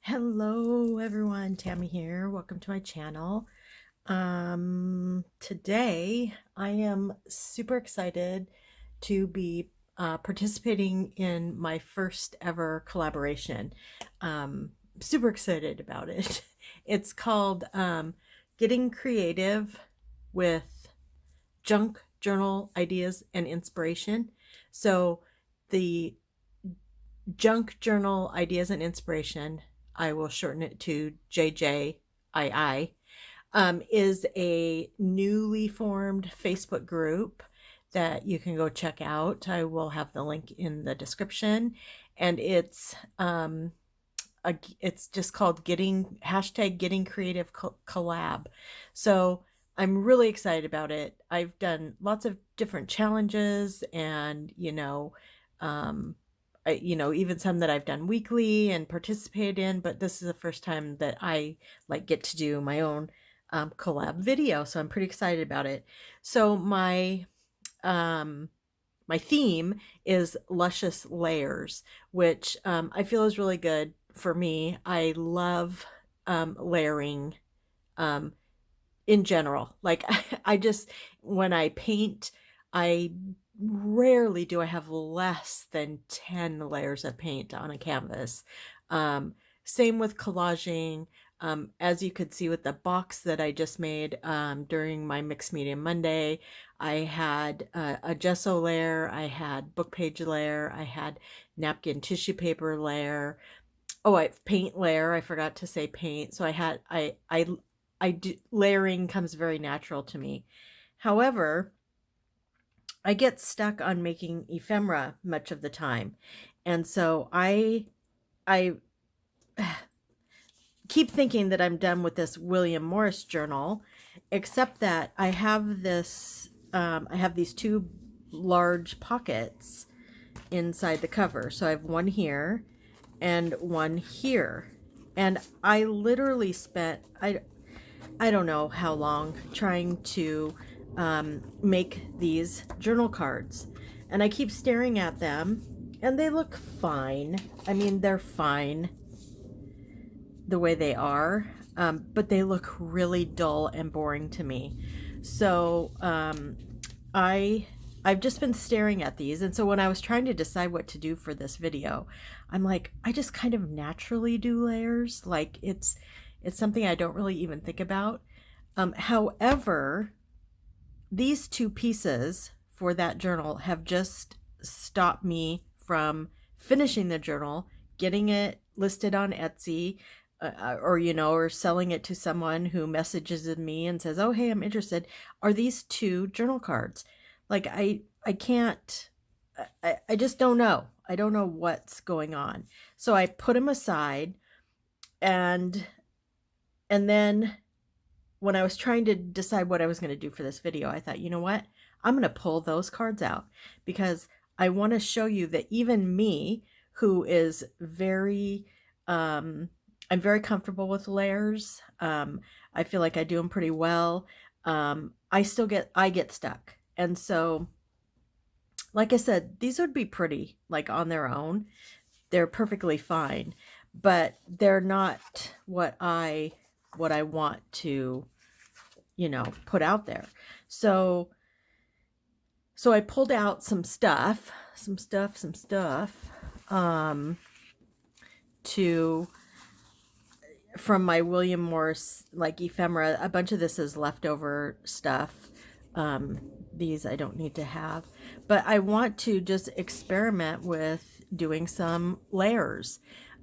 Hello everyone, Tammy here. Welcome to my channel. Today I am super excited to be participating in my first ever collaboration. Super excited about it. It's called Getting Creative with Junk Journal Ideas and Inspiration. So the Junk Journal Ideas and Inspiration, I will shorten it to JJII, is a newly formed Facebook group that you can go check out. I will have the link in the description, and it's just called Getting Creative Collab. So I'm really excited about it. I've done lots of different challenges, and um, even some that I've done weekly and participated in, but this is the first time that I get to do my own collab video. So I'm pretty excited about it. So um, my theme is Luscious Layers, which I feel is really good for me. I love layering um, in general. Like I just, when I paint, I rarely do I have less than 10 layers of paint on a canvas. Um, Same with collaging. As you could see with the box that I just made during my Mixed Media Monday, I had a gesso layer, I had book page layer, I had napkin tissue paper layer. Oh, I paint layer. I forgot to say paint. So I do, layering comes very natural to me. However, I get stuck on making ephemera much of the time. And so I keep thinking that I'm done with this William Morris journal, except that I have these two large pockets inside the cover. So I have one here and one here. And I literally spent, I don't know how long trying to make these journal cards. And I keep staring at them and they look fine. I mean, they're fine the way they are, but they look really dull and boring to me. So I I've just been staring at these, and so when I was trying to decide what to do for this video, I'm like, I just kind of naturally do layers. Like it's something I don't really even think about. However, these two pieces for that journal have just stopped me from finishing the journal, getting it listed on Etsy, or selling it to someone who messages me and says, "Oh, hey, I'm interested. Are these two journal cards?" Like I can't. I just don't know. I don't know what's going on. So I put them aside, and then when I was trying to decide what I was going to do for this video, I thought, you know what? I'm going to pull those cards out because I want to show you that even me, who is I'm very comfortable with layers. I feel like I do them pretty well. I get stuck. And so, like I said, these would be pretty, like on their own. They're perfectly fine, but they're not what I want to put out there. So I pulled out some stuff, um, to from my William Morris like ephemera. A bunch of this is leftover stuff. These I don't need to have, but I want to just experiment with doing some layers.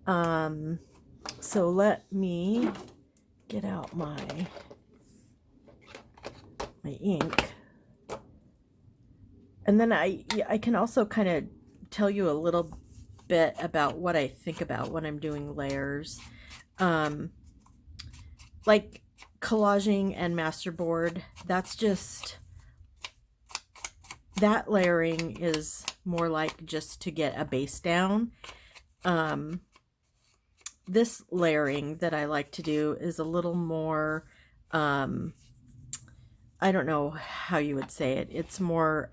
So let me get out my ink. And then I can also kind of tell you a little bit about what I think about when I'm doing layers. Like collaging and masterboard, that's just, that layering is more like just to get a base down. This layering that I like to do is a little more, I don't know how you would say it. It's more,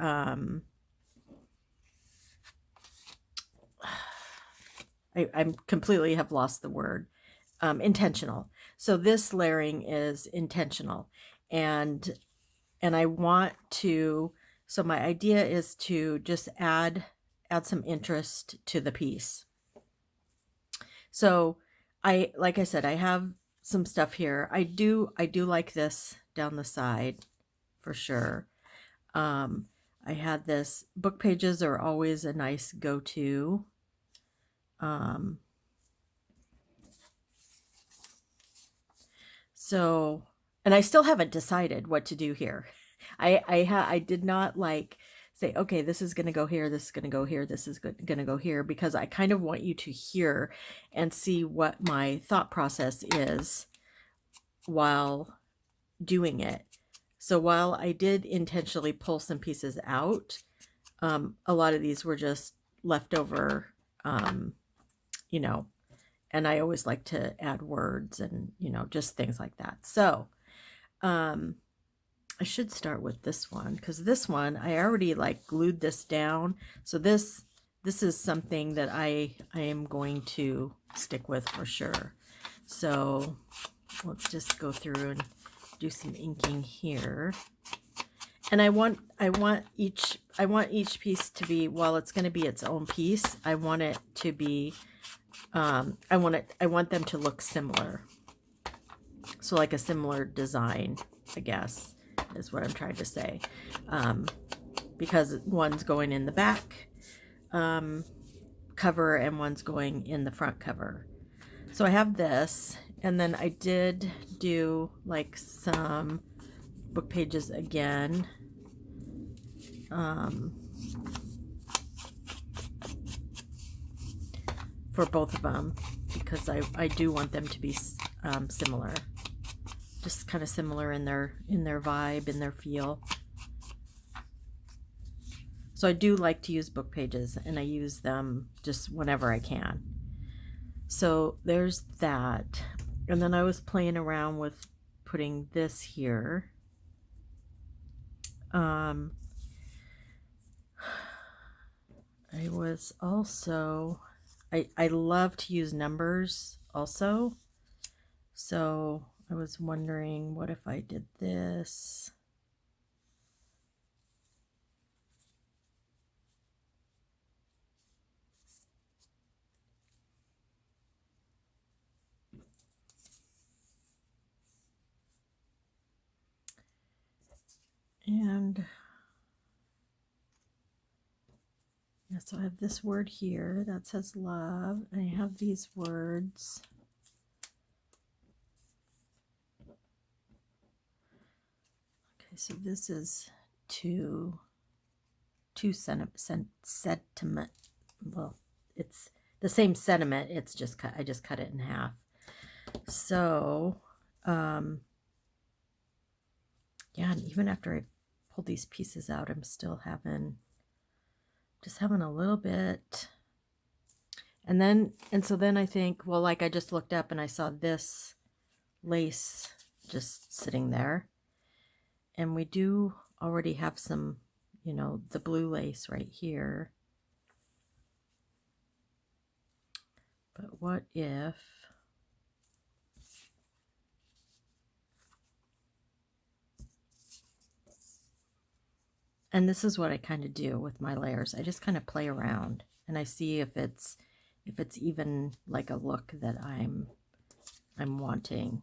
I completely have lost the word. intentional. So this layering is intentional, and I want to. So my idea is to just add some interest to the piece. So like I said, I have some stuff here. I do like this down the side for sure. I had this, book pages are always a nice go-to. So, and I still haven't decided what to do here. I did not like say, okay, this is going to go here, this is going to go here, this is going to go here, because I kind of want you to hear and see what my thought process is while doing it. So while I did intentionally pull some pieces out, a lot of these were just leftover, you know, and I always like to add words and, just things like that. So I should start with this one, because this one, I already like glued this down. So this is something that I am going to stick with for sure. So let's just go through and do some inking here. And I want each piece to be, while it's going to be its own piece, I want it to be, I want them to look similar. So like a similar design, I guess, is what I'm trying to say. Because one's going in the back cover and one's going in the front cover. So I have this, and then I did do like some book pages again. For both of them, because I do want them to be similar, just kind of similar in their vibe, in their feel. So I do like to use book pages, and I use them just whenever I can. So there's that. And then I was playing around with putting this here. I was also, I love to use numbers also. So I was wondering, what if I did this? And yeah, so I have this word here that says love, and I have these words. Okay, so this is two sentiment. Well, it's the same sentiment. It's just I just cut it in half. So, yeah, and even after I pulled these pieces out, I'm still having a little bit. And so then I think, well, like I just looked up and I saw this lace just sitting there. And we do already have some, the blue lace right here. But what if... And this is what I kind of do with my layers. I just kind of play around and I see if it's even like a look that I'm wanting.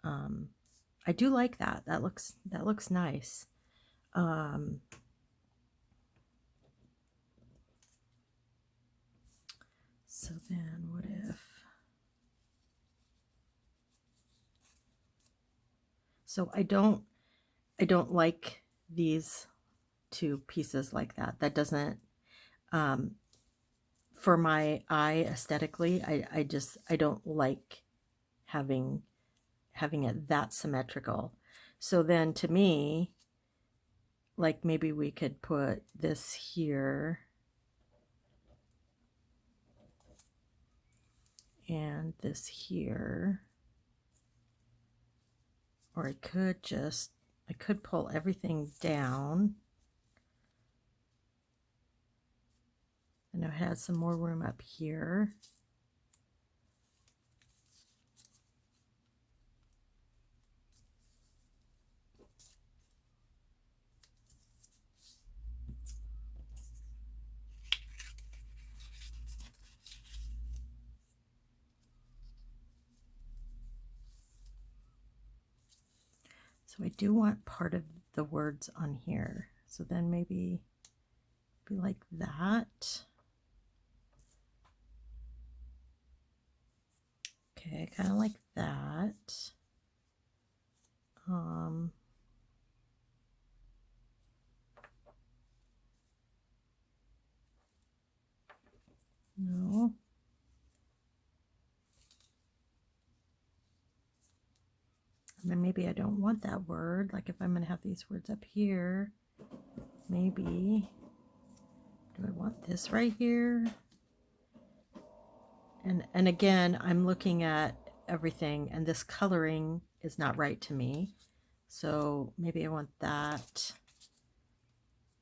I do like that. That looks nice. So then what if... So I don't like these two pieces like that. That doesn't, for my eye aesthetically, I don't like having it that symmetrical. So then to me, like maybe we could put this here and this here, or I could pull everything down, and I had some more room up here. So I do want part of the words on here. So then maybe be like that. Okay, kind of like that. No. I mean, maybe I don't want that word. Like if I'm going to have these words up here, maybe, do I want this right here? And again, I'm looking at everything, and this coloring is not right to me. So maybe I want that.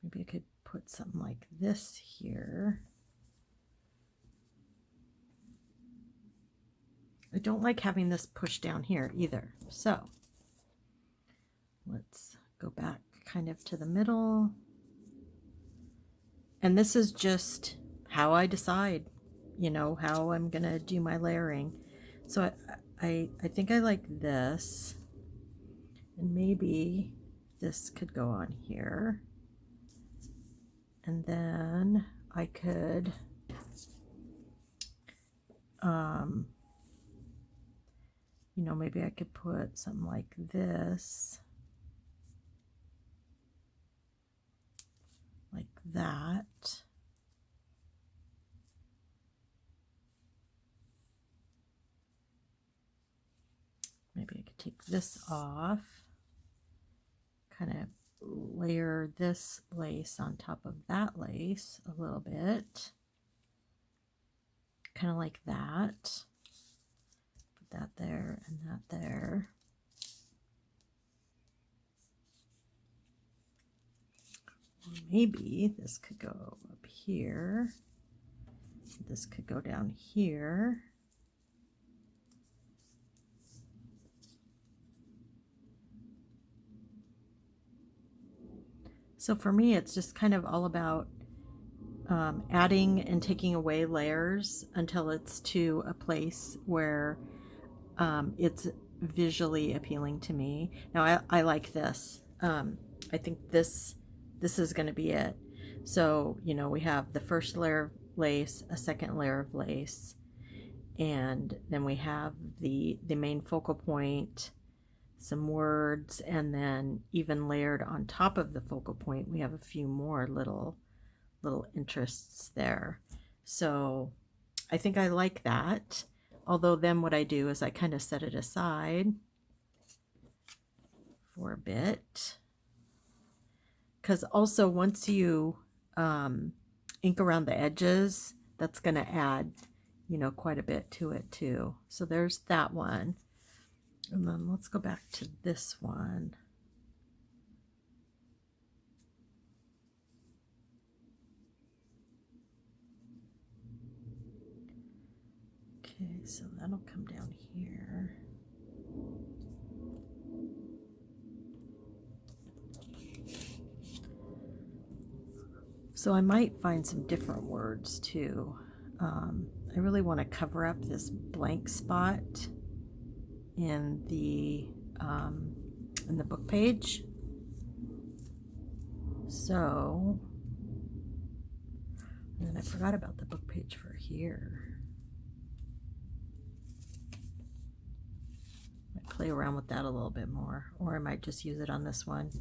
Maybe I could put something like this here. I don't like having this pushed down here either. So let's go back kind of to the middle. And this is just how I decide, you know, how I'm going to do my layering. So I think I like this. And maybe this could go on here. And then I could you know, maybe I could put something like this, like that. Maybe I could take this off, kind of layer this lace on top of that lace a little bit, kind of like that. Put that there and that there. Or maybe this could go up here. This could go down here. So for me, it's just kind of all about adding and taking away layers until it's to a place where it's visually appealing to me. Now I like this. I think this is going to be it. So, you know, we have the first layer of lace, a second layer of lace, and then we have the main focal point, some words, and then even layered on top of the focal point, we have a few more little interests there. So I think I like that. Although then what I do is I kind of set it aside for a bit. Because also once you ink around the edges, that's going to add, you know, quite a bit to it too. So there's that one. And then let's go back to this one. Okay, so that'll come down here. So I might find some different words too. I really want to cover up this blank spot in the book page. So, and then I forgot about the book page for here. I play around with that a little bit more, or I might just use it on this one.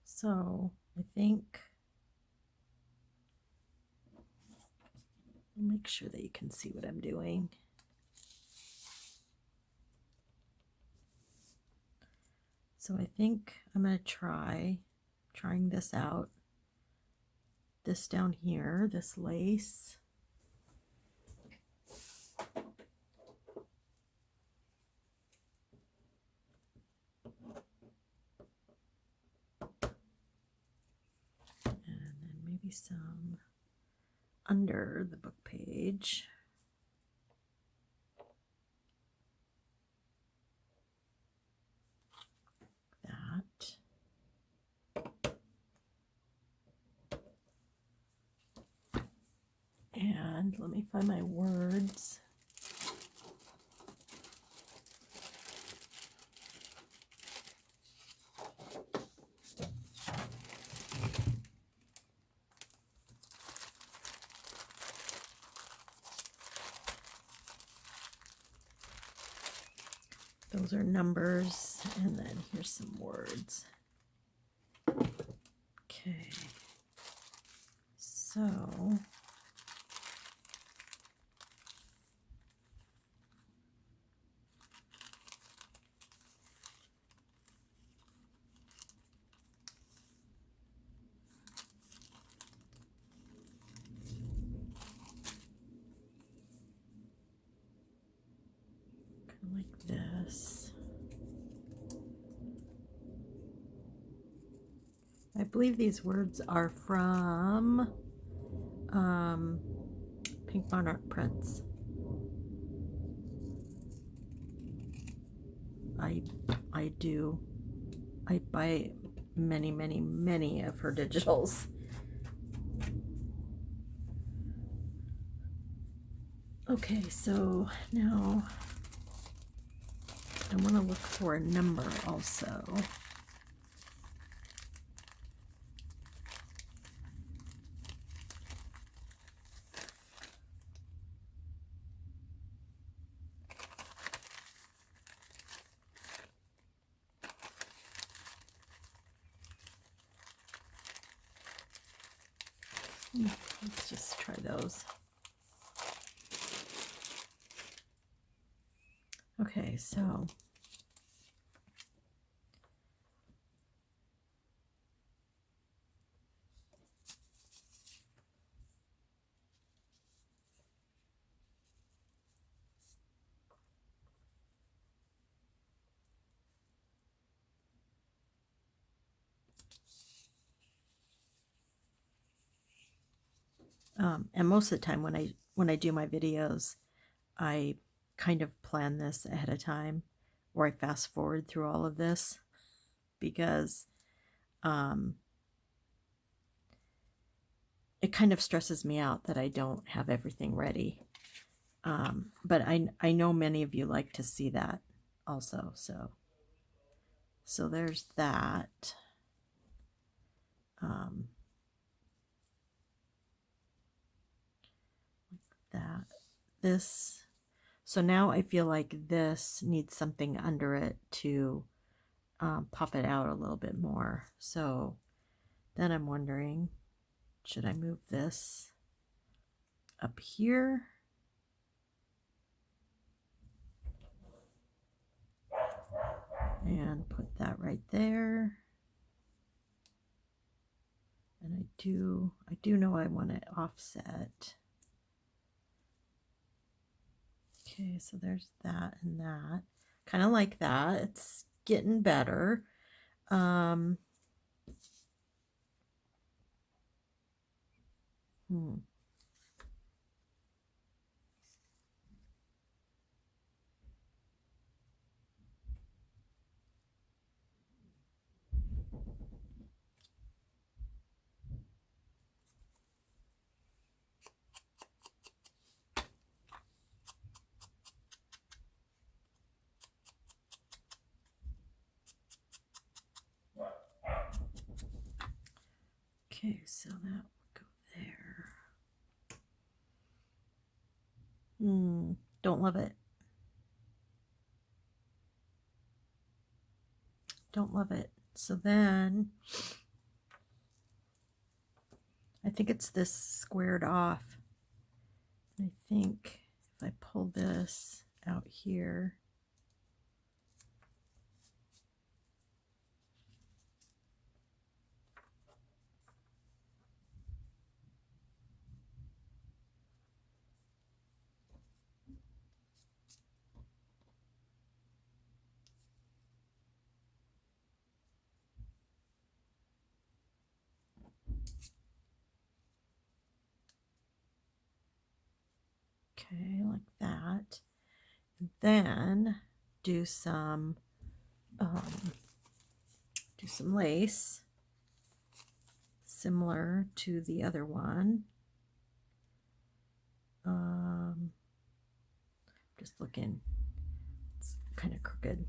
So I think, make make sure that you can see what I'm doing. So I think I'm going to trying this out. This down here, this lace. And then maybe some under the book page. That. And let me find my words. Those are numbers, and then here's some words. Okay, so kind of like this. I believe these words are from Pink Monarch Prints. I buy many of her digitals. Okay, so now I want to look for a number also. Let's just try those. Okay, so and most of the time when I do my videos, I kind of plan this ahead of time, or I fast forward through all of this because it kind of stresses me out that I don't have everything ready. But I know many of you like to see that also, so there's that. That this, so now I feel like this needs something under it to pop it out a little bit more. So then I'm wondering, should I move this up here? And put that right there. And I do know I want it offset. Okay, so there's that and that. Kind of like that. It's getting better. Okay, so that will go there. Don't love it. Don't love it. So then I think it's this squared off I think if I pull this out here, okay, like that. And then do some lace similar to the other one. Just looking, it's kind of crooked.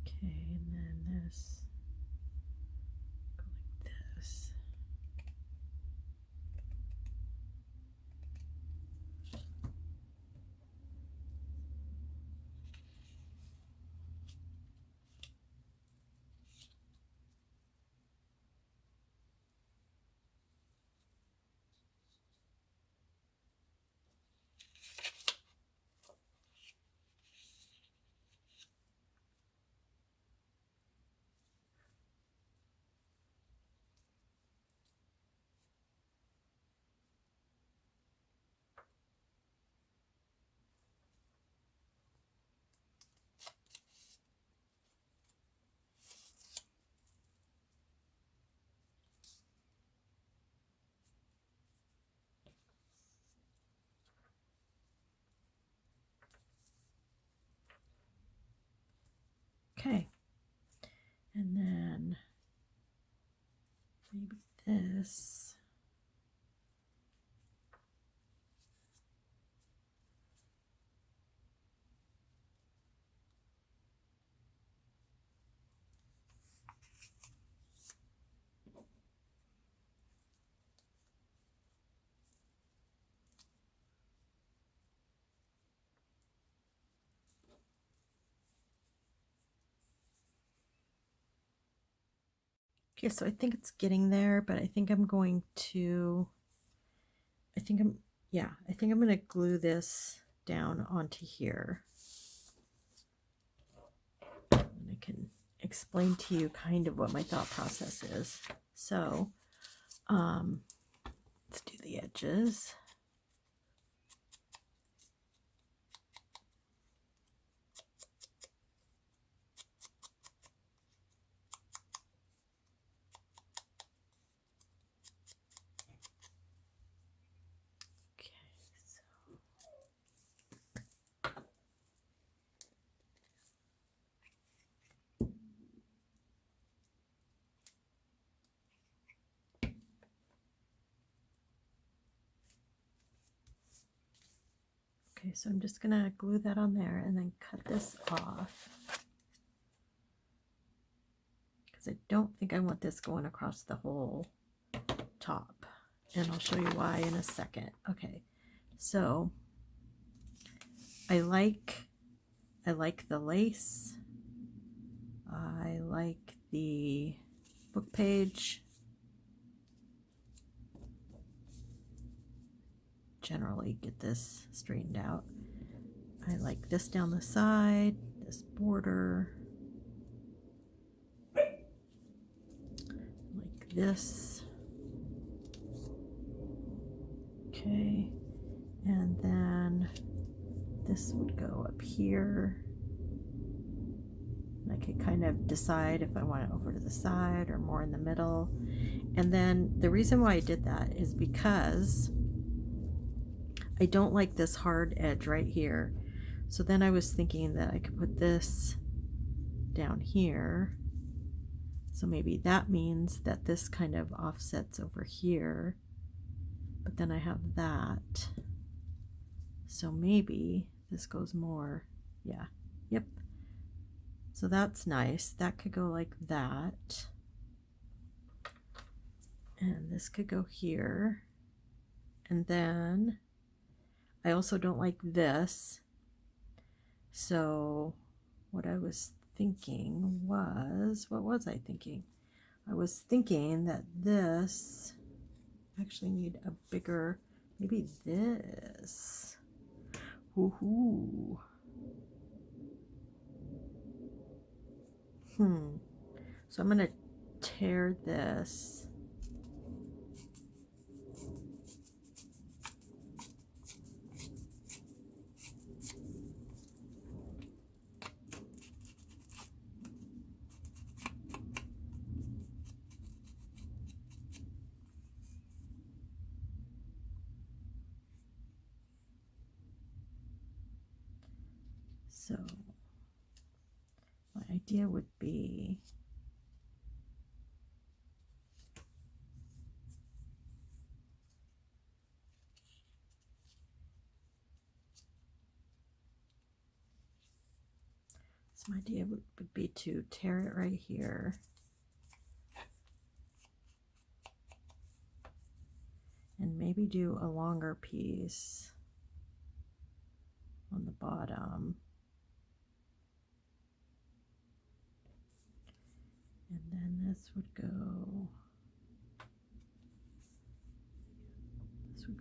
Okay, and then this, go like this. Okay, and then maybe this. Okay, so I think it's getting there, but I think I'm going to, I think I'm going to glue this down onto here. And I can explain to you kind of what my thought process is. So, let's do the edges. Okay, so I'm just gonna glue that on there and then cut this off, because I don't think I want this going across the whole top, and I'll show you why in a second. Okay, so I like the lace. I like the book page. Generally get this straightened out. I like this down the side, this border. Like this. Okay, and then this would go up here. And I could kind of decide if I want it over to the side or more in the middle. And then the reason why I did that is because I don't like this hard edge right here. So then I was thinking that I could put this down here. So maybe that means that this kind of offsets over here. But then I have that. So maybe this goes more. Yeah. Yep. So that's nice. That could go like that. And this could go here. And then I also don't like this. So what I was thinking was, what was I thinking? I was thinking that this actually need a bigger, maybe this. Woohoo. So I'm going to tear this. So my idea would be to tear it right here. And maybe do a longer piece on the bottom. And then this would go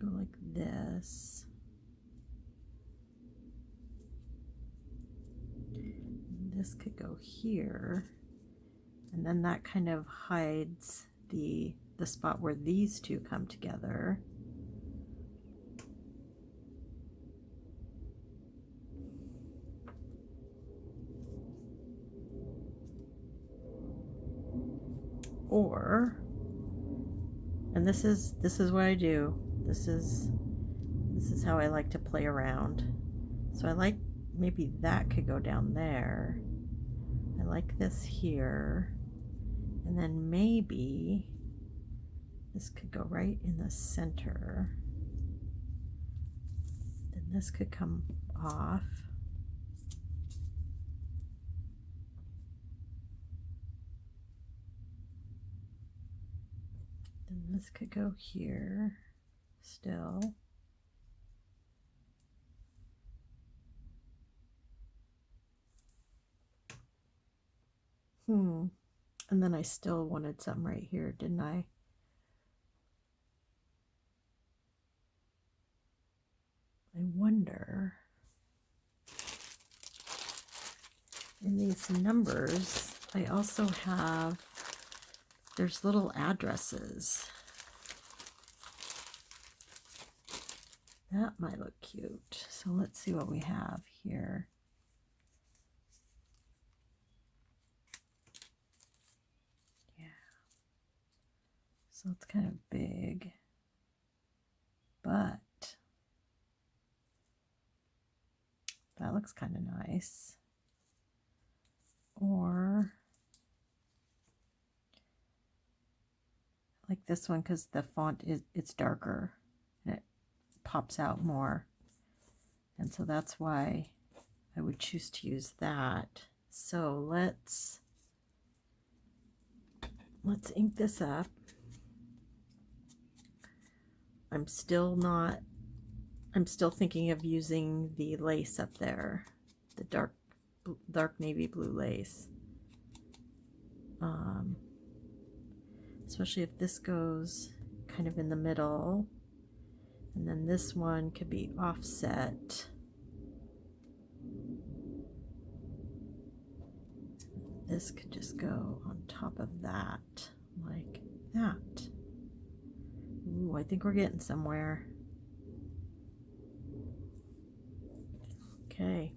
like this. And this could go here. And then that kind of hides the spot where these two come together. Or, and this is what I do. This is how I like to play around. So I like, maybe that could go down there. I like this here. And then maybe this could go right in the center. Then this could come off. Then this could go here still. And then I still wanted some right here, didn't I? I wonder, in these numbers, I also have, there's little addresses. That might look cute. So let's see what we have here. So it's kind of big, but that looks kind of nice. Or I like this one because the font it's darker and it pops out more. And so that's why I would choose to use that. So let's ink this up. I'm still thinking of using the lace up there, the dark navy blue lace. Especially if this goes kind of in the middle, and then this one could be offset. This could just go on top of that, like that. Ooh, I think we're getting somewhere. Okay.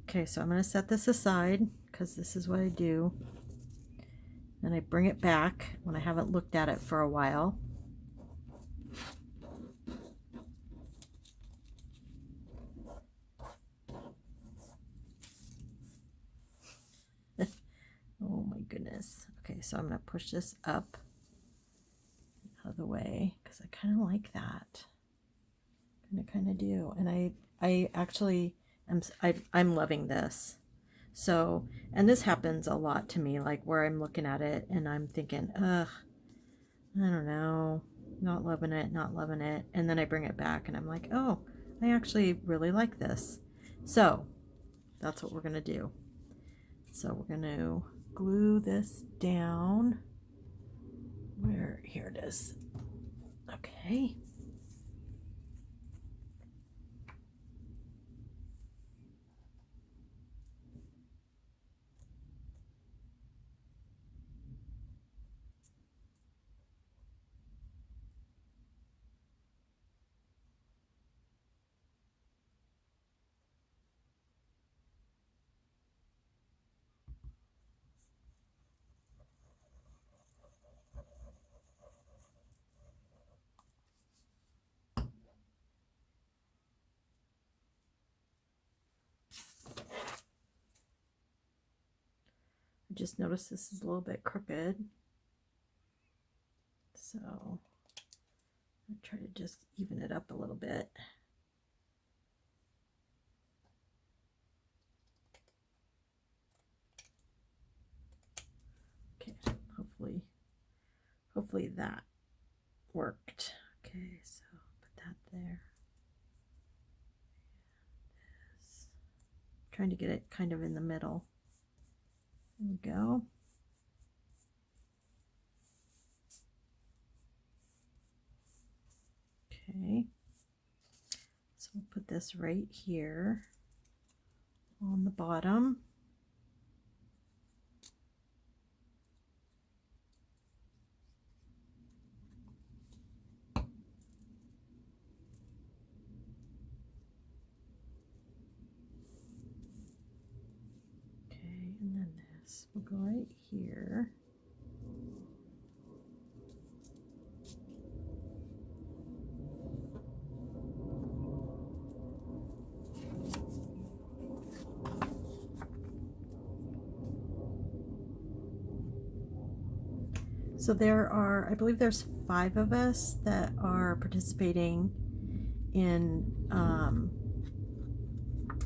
Okay, so I'm going to set this aside because this is what I do. Then I bring it back when I haven't looked at it for a while. Oh my goodness. Okay, so I'm going to push this up out of the way because I kind of like that. Kind of do. And I actually I'm loving this. So, and this happens a lot to me, like where I'm looking at it and I'm thinking, ugh, I don't know, not loving it. And then I bring it back and I'm like, oh, I actually really like this. So that's what we're going to do. So we're going to glue this down. Here it is. Okay. I just noticed this is a little bit crooked, so I'll try to just even it up a little bit. Okay, hopefully that worked. Okay, so put that there. Trying to get it kind of in the middle. There we go. Okay, so we'll put this right here on the bottom. Okay, and then this will go right here. So there are, I believe there's 5 of us that are participating in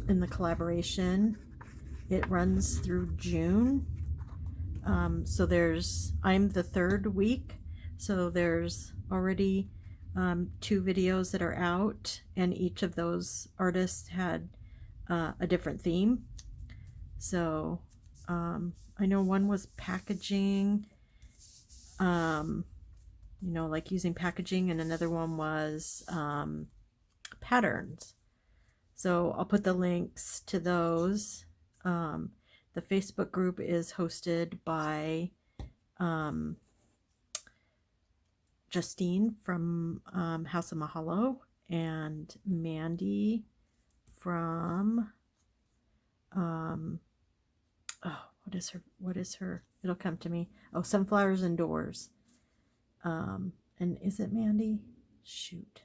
the collaboration. It runs through June. So I'm the 3rd week, so there's already 2 videos that are out, and each of those artists had a different theme. So I know one was packaging, you know, like using packaging, and another one was patterns. So I'll put the links to those. The Facebook group is hosted by Justine from House of Mahalo and Mandy from what is her, it'll come to me. Oh, Sunflowers and Doors. And is it Mandy? Shoot.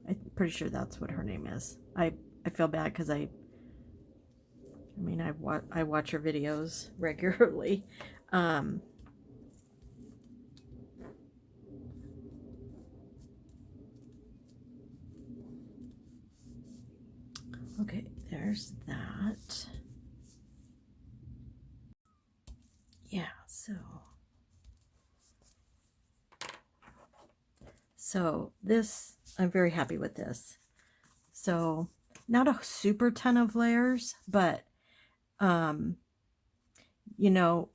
I'm pretty sure that's what her name is. I feel bad because I watch her videos regularly. Okay, there's that. Yeah, so this, I'm very happy with this. So not a super ton of layers, but you know,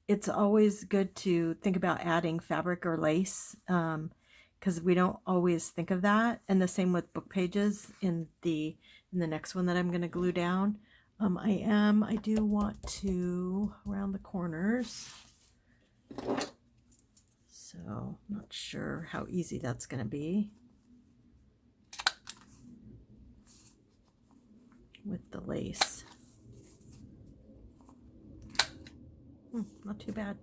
it's always good to think about adding fabric or lace, because we don't always think of that. And the same with book pages in the next one that I'm going to glue down. I do want to round the corners. So not sure how easy that's going to be with the lace. Not too bad.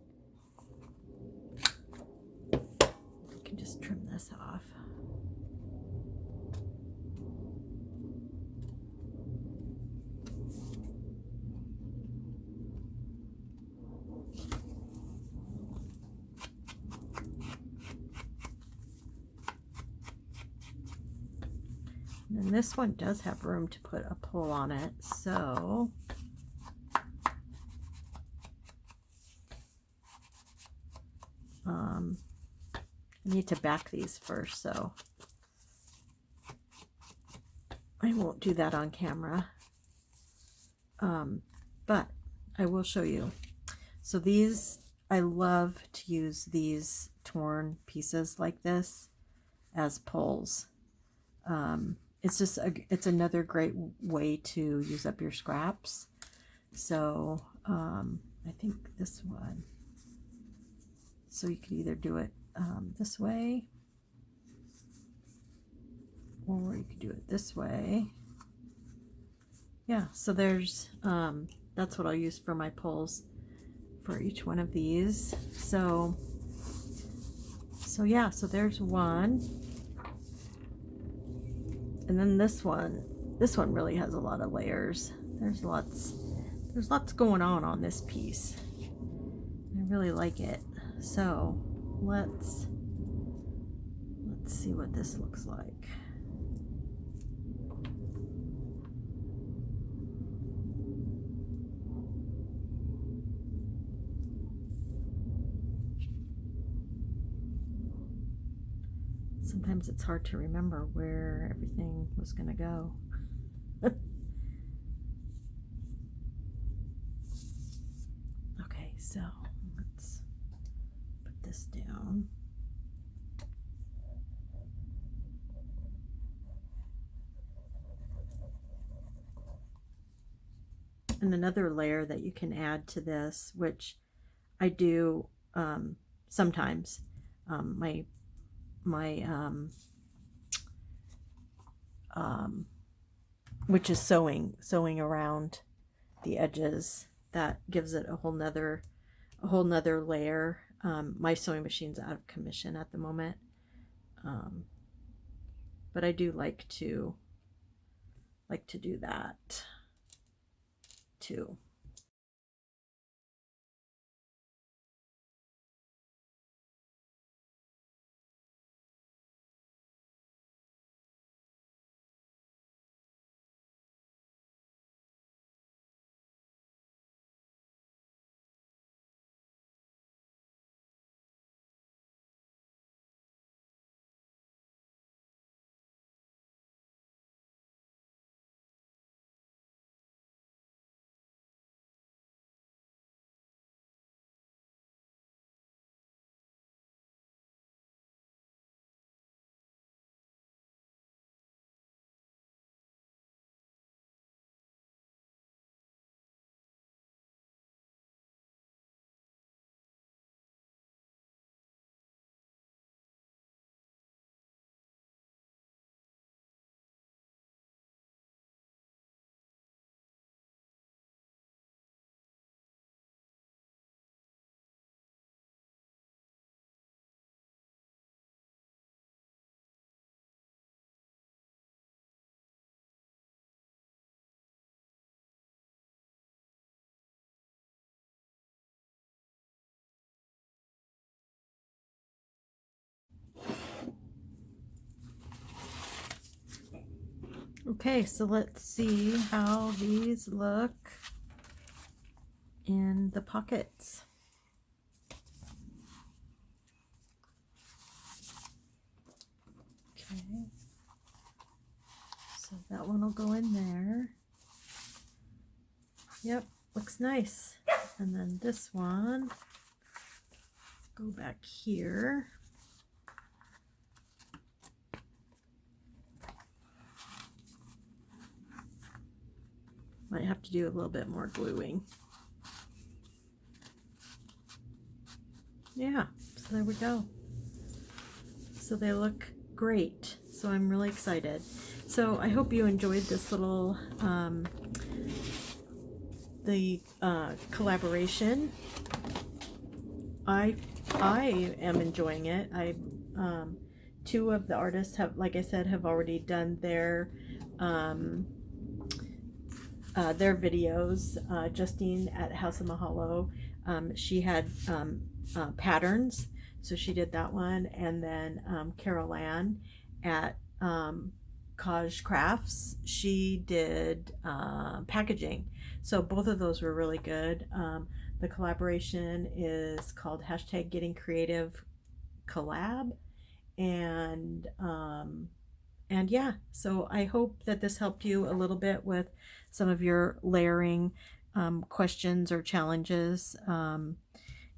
I can just trim this off. And then this one does have room to put a pull on it, so I need to back these first, so I won't do that on camera, but I will show you. So these, I love to use these torn pieces like this as poles. It's just it's another great way to use up your scraps. So I think this one, so you could either do it this way, or you could do it this way. Yeah, so there's that's what I'll use for my poles for each one of these. So yeah, so there's one. And then this one really has a lot of layers. There's lots going on this piece. I really like it. So let's see what this looks like. Sometimes it's hard to remember where everything was going to go. Okay, so let's put this down. And another layer that you can add to this, which I do sometimes, which is sewing around the edges. That gives it a whole nother layer. My sewing machine's out of commission at the moment, but I do like to do that too. Okay, so let's see how these look in the pockets. Okay, so that one will go in there. Yep, looks nice. And then this one, go back here. Might have to do a little bit more gluing. Yeah, so there we go. So they look great. So I'm really excited. So I hope you enjoyed this little collaboration. I am enjoying it. Two of the artists have, like I said, have already done their videos. Justine at House of Mahalo, she had patterns, so she did that one, and then Carol Ann at Kaj Crafts, she did packaging. So both of those were really good. The collaboration is called #GettingCreativeCollab, and And yeah, so I hope that this helped you a little bit with some of your layering questions or challenges.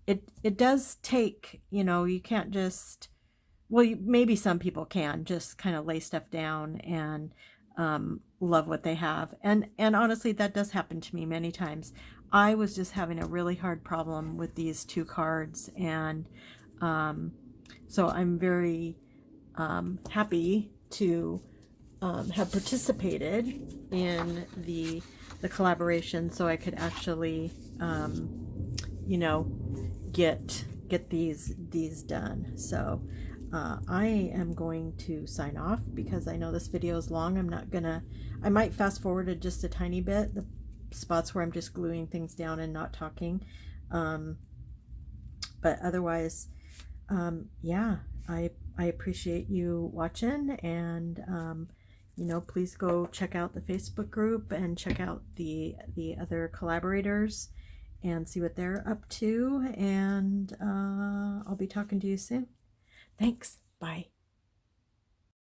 It does take, you can't just, well, maybe some people can just kind of lay stuff down and love what they have. And honestly, that does happen to me many times. I was just having a really hard problem with these two cards, and so I'm very happy to have participated in the collaboration, so I could actually, you know, get these done. So I am going to sign off because I know this video is long. I might fast forward it just a tiny bit, the spots where I'm just gluing things down and not talking. But otherwise, yeah, I appreciate you watching, and please go check out the Facebook group and check out the other collaborators and see what they're up to. And I'll be talking to you soon. Thanks. Bye.